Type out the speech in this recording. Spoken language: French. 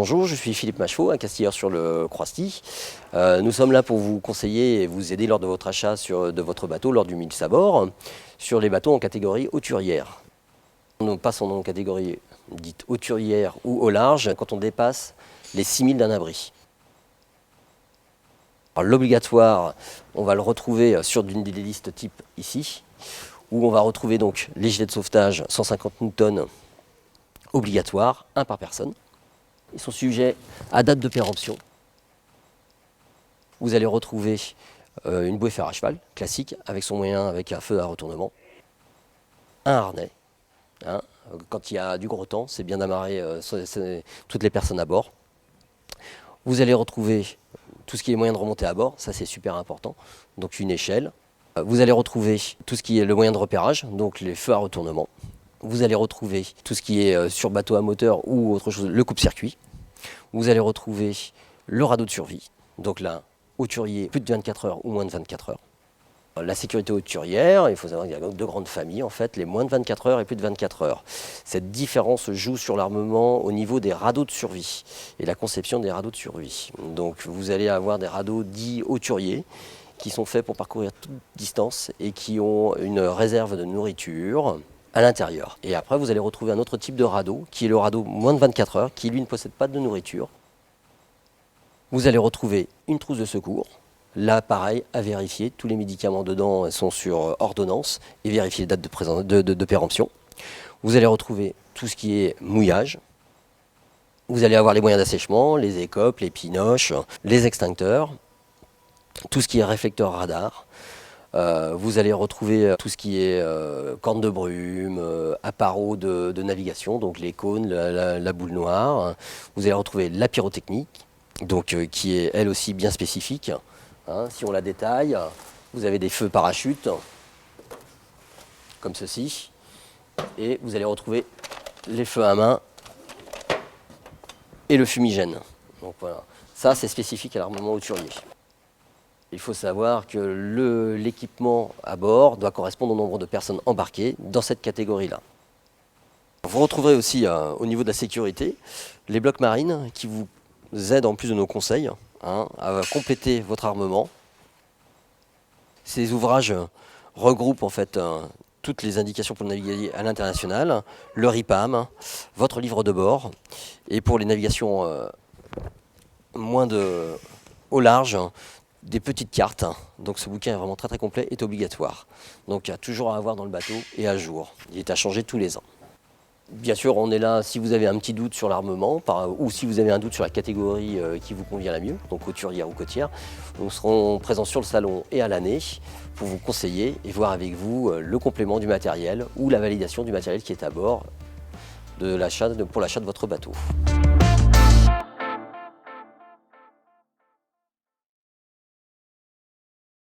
Bonjour, je suis Philippe Macheveau, un castilleur sur le Croisty. Nous sommes là pour vous conseiller et vous aider lors de votre achat de votre bateau, lors du 1000 sabords, sur les bateaux en catégorie hauturière. Nous passons en catégorie dite hauturière ou au large quand on dépasse les 6000 d'un abri. L'obligatoire, on va le retrouver sur une des listes type ici, où on va retrouver donc les gilets de sauvetage 150 Newton obligatoires, un par personne. Ils sont sujets à date de péremption. Vous allez retrouver une bouée fer à cheval, classique, avec son moyen, avec un feu à retournement. Un harnais. Quand il y a du gros temps, c'est bien d'amarrer toutes les personnes à bord. Vous allez retrouver tout ce qui est moyen de remonter à bord, ça c'est super important, donc une échelle. Vous allez retrouver tout ce qui est le moyen de repérage, donc les feux à retournement. Vous allez retrouver tout ce qui est sur bateau à moteur ou autre chose, le coupe-circuit. Vous allez retrouver le radeau de survie, donc là, hauturier, plus de 24 heures ou moins de 24 heures. La sécurité hauturière, il faut savoir qu'il y a deux grandes familles, en fait, les moins de 24 heures et plus de 24 heures. Cette différence joue sur l'armement au niveau des radeaux de survie et la conception des radeaux de survie. Donc vous allez avoir des radeaux dits hauturiers qui sont faits pour parcourir toute distance et qui ont une réserve de nourriture à l'intérieur. Et après, vous allez retrouver un autre type de radeau, qui est le radeau moins de 24 heures, qui lui ne possède pas de nourriture. Vous allez retrouver une trousse de secours. Là, pareil, à vérifier. Tous les médicaments dedans sont sur ordonnance et vérifier les dates de péremption. Vous allez retrouver tout ce qui est mouillage. Vous allez avoir les moyens d'assèchement, les écopes, les pinoches, les extincteurs, tout ce qui est réflecteur radar. Vous allez retrouver tout ce qui est corne de brume, appareils de navigation, donc les cônes, la boule noire. Vous allez retrouver la pyrotechnique, donc, qui est elle aussi bien spécifique. Si on la détaille, vous avez des feux parachutes, comme ceci, et vous allez retrouver les feux à main et le fumigène. Donc voilà, ça c'est spécifique à l'armement hauturier. Il faut savoir que l'équipement à bord doit correspondre au nombre de personnes embarquées dans cette catégorie-là. Vous retrouverez aussi au niveau de la sécurité les blocs marines qui vous aident en plus de nos conseils à compléter votre armement. Ces ouvrages regroupent en fait toutes les indications pour naviguer à l'international, le RIPAM, votre livre de bord, et pour les navigations au large, des petites cartes. Donc ce bouquin est vraiment très complet, est obligatoire. Donc il y a toujours à avoir dans le bateau et à jour. Il est à changer tous les ans. Bien sûr, on est là si vous avez un petit doute sur l'armement ou si vous avez un doute sur la catégorie qui vous convient la mieux, donc hauturière ou côtière. Nous serons présents sur le salon et à l'année pour vous conseiller et voir avec vous le complément du matériel ou la validation du matériel qui est à bord pour l'achat de votre bateau.